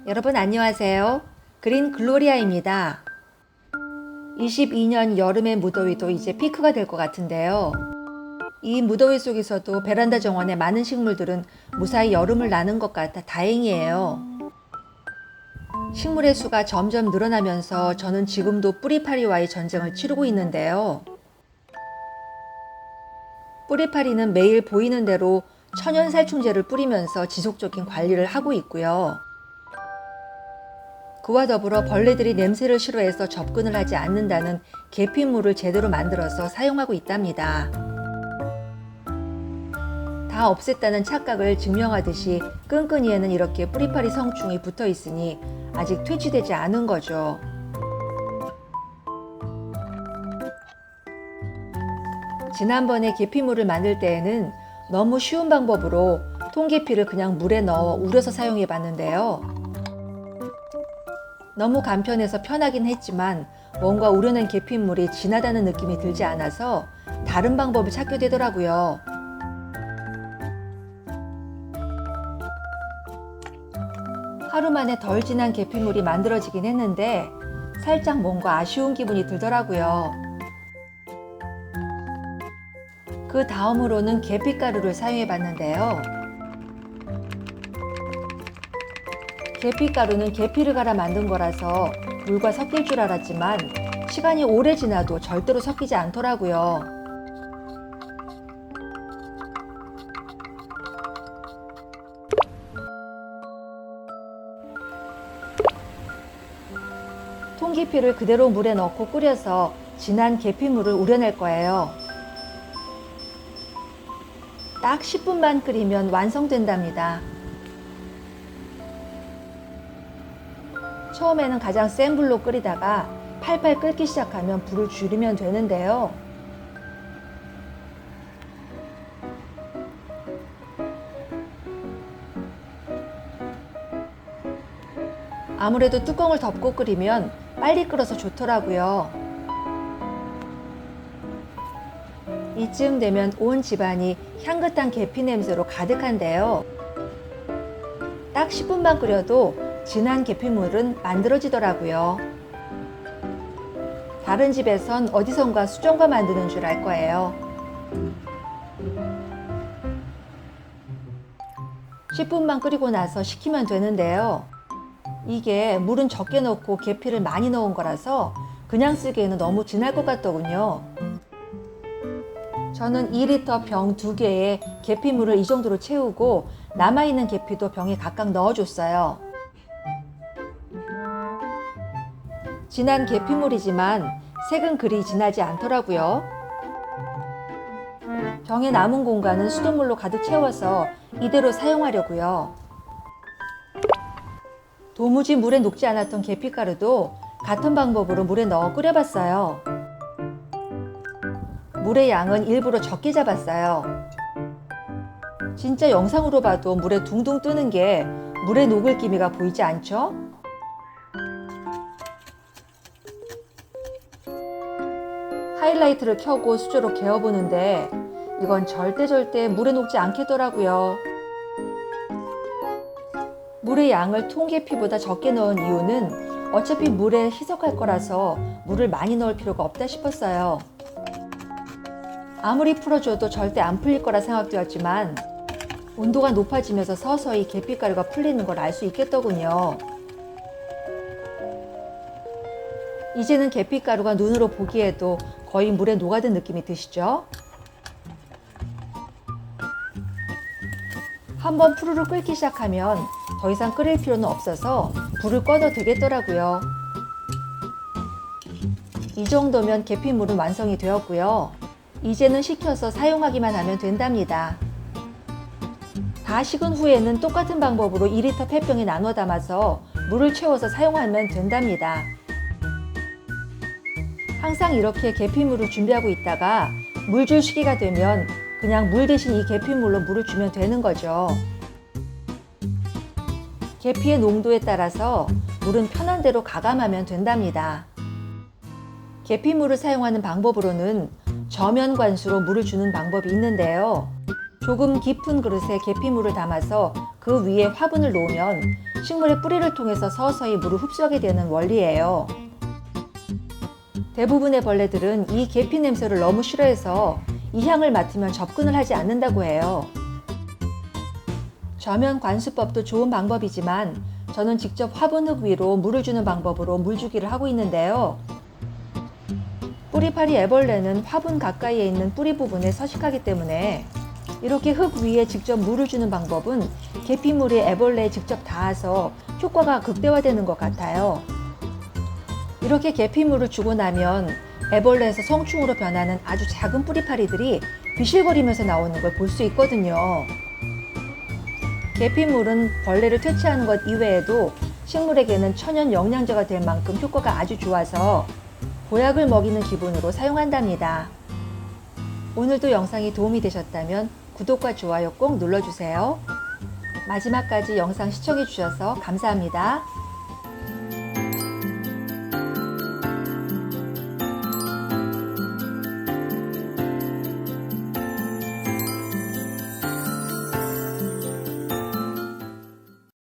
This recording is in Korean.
여러분 안녕하세요. 그린 글로리아입니다. 22년 여름의 무더위도 이제 피크가 될 것 같은데요. 이 무더위 속에서도 베란다 정원의 많은 식물들은 무사히 여름을 나는 것 같아 다행이에요. 식물의 수가 점점 늘어나면서 저는 지금도 뿌리파리와의 전쟁을 치르고 있는데요. 뿌리파리는 매일 보이는 대로 천연살충제를 뿌리면서 지속적인 관리를 하고 있고요. 그와 더불어 벌레들이 냄새를 싫어해서 접근을 하지 않는다는 계피물을 제대로 만들어서 사용하고 있답니다. 다 없앴다는 착각을 증명하듯이 끈끈이에는 이렇게 뿌리파리 성충이 붙어 있으니 아직 퇴치되지 않은 거죠. 지난번에 계피물을 만들 때에는 너무 쉬운 방법으로 통계피를 그냥 물에 넣어 우려서 사용해 봤는데요. 너무 간편해서 편하긴 했지만 뭔가 우려낸 계피물이 진하다는 느낌이 들지 않아서 다른 방법을 찾게 되더라고요. 하루 만에 덜 진한 계피물이 만들어지긴 했는데 살짝 뭔가 아쉬운 기분이 들더라고요. 그 다음으로는 계피가루를 사용해 봤는데요. 계피가루는 계피를 갈아 만든 거라서 물과 섞일 줄 알았지만 시간이 오래 지나도 절대로 섞이지 않더라고요. 통계피를 그대로 물에 넣고 끓여서 진한 계피물을 우려낼 거예요. 딱 10분만 끓이면 완성된답니다. 처음에는 가장 센 불로 끓이다가 팔팔 끓기 시작하면 불을 줄이면 되는데요. 아무래도 뚜껑을 덮고 끓이면 빨리 끓어서 좋더라고요. 이쯤 되면 온 집안이 향긋한 계피 냄새로 가득한데요. 딱 10분만 끓여도 진한 계피물은 만들어지더라고요. 다른 집에선 어디선가 수정과 만드는 줄 알 거예요. 10분만 끓이고 나서 식히면 되는데요. 이게 물은 적게 넣고 계피를 많이 넣은 거라서 그냥 쓰기에는 너무 진할 것 같더군요. 저는 2리터 병 2개에 계피물을 이 정도로 채우고 남아있는 계피도 병에 각각 넣어줬어요. 진한 계피물이지만 색은 그리 진하지 않더라고요. 병에 남은 공간은 수돗물로 가득 채워서 이대로 사용하려고요. 도무지 물에 녹지 않았던 계피가루도 같은 방법으로 물에 넣어 끓여봤어요. 물의 양은 일부러 적게 잡았어요. 진짜 영상으로 봐도 물에 둥둥 뜨는 게 물에 녹을 기미가 보이지 않죠? 하이라이트를 켜고 수저로 개어보는데 이건 절대 물에 녹지 않겠더라고요. 물의 양을 통계피보다 적게 넣은 이유는 어차피 물에 희석할 거라서 물을 많이 넣을 필요가 없다 싶었어요. 아무리 풀어줘도 절대 안 풀릴 거라 생각되었지만 온도가 높아지면서 서서히 계피가루가 풀리는 걸 알 수 있겠더군요. 이제는 계피가루가 눈으로 보기에도 거의 물에 녹아든 느낌이 드시죠? 한번 푸르르 끓기 시작하면 더 이상 끓일 필요는 없어서 불을 꺼도 되겠더라고요. 이 정도면 계피물은 완성이 되었고요. 이제는 식혀서 사용하기만 하면 된답니다. 다 식은 후에는 똑같은 방법으로 2리터 폐병에 나눠 담아서 물을 채워서 사용하면 된답니다. 항상 이렇게 계피물을 준비하고 있다가 물 줄 시기가 되면 그냥 물 대신 이 계피물로 물을 주면 되는 거죠. 계피의 농도에 따라서 물은 편한 대로 가감하면 된답니다. 계피물을 사용하는 방법으로는 저면 관수로 물을 주는 방법이 있는데요. 조금 깊은 그릇에 계피물을 담아서 그 위에 화분을 놓으면 식물의 뿌리를 통해서 서서히 물을 흡수하게 되는 원리예요. 대부분의 벌레들은 이 계피 냄새를 너무 싫어해서 이 향을 맡으면 접근을 하지 않는다고 해요. 저면 관수법도 좋은 방법이지만 저는 직접 화분흙 위로 물을 주는 방법으로 물주기를 하고 있는데요. 뿌리파리 애벌레는 화분 가까이에 있는 뿌리 부분에 서식하기 때문에 이렇게 흙 위에 직접 물을 주는 방법은 계피물이 애벌레에 직접 닿아서 효과가 극대화되는 것 같아요. 이렇게 계피물을 주고 나면 애벌레에서 성충으로 변하는 아주 작은 뿌리파리들이 비실거리면서 나오는 걸 볼 수 있거든요. 계피물은 벌레를 퇴치하는 것 이외에도 식물에게는 천연 영양제가 될 만큼 효과가 아주 좋아서 보약을 먹이는 기분으로 사용한답니다. 오늘도 영상이 도움이 되셨다면 구독과 좋아요 꼭 눌러주세요. 마지막까지 영상 시청해주셔서 감사합니다.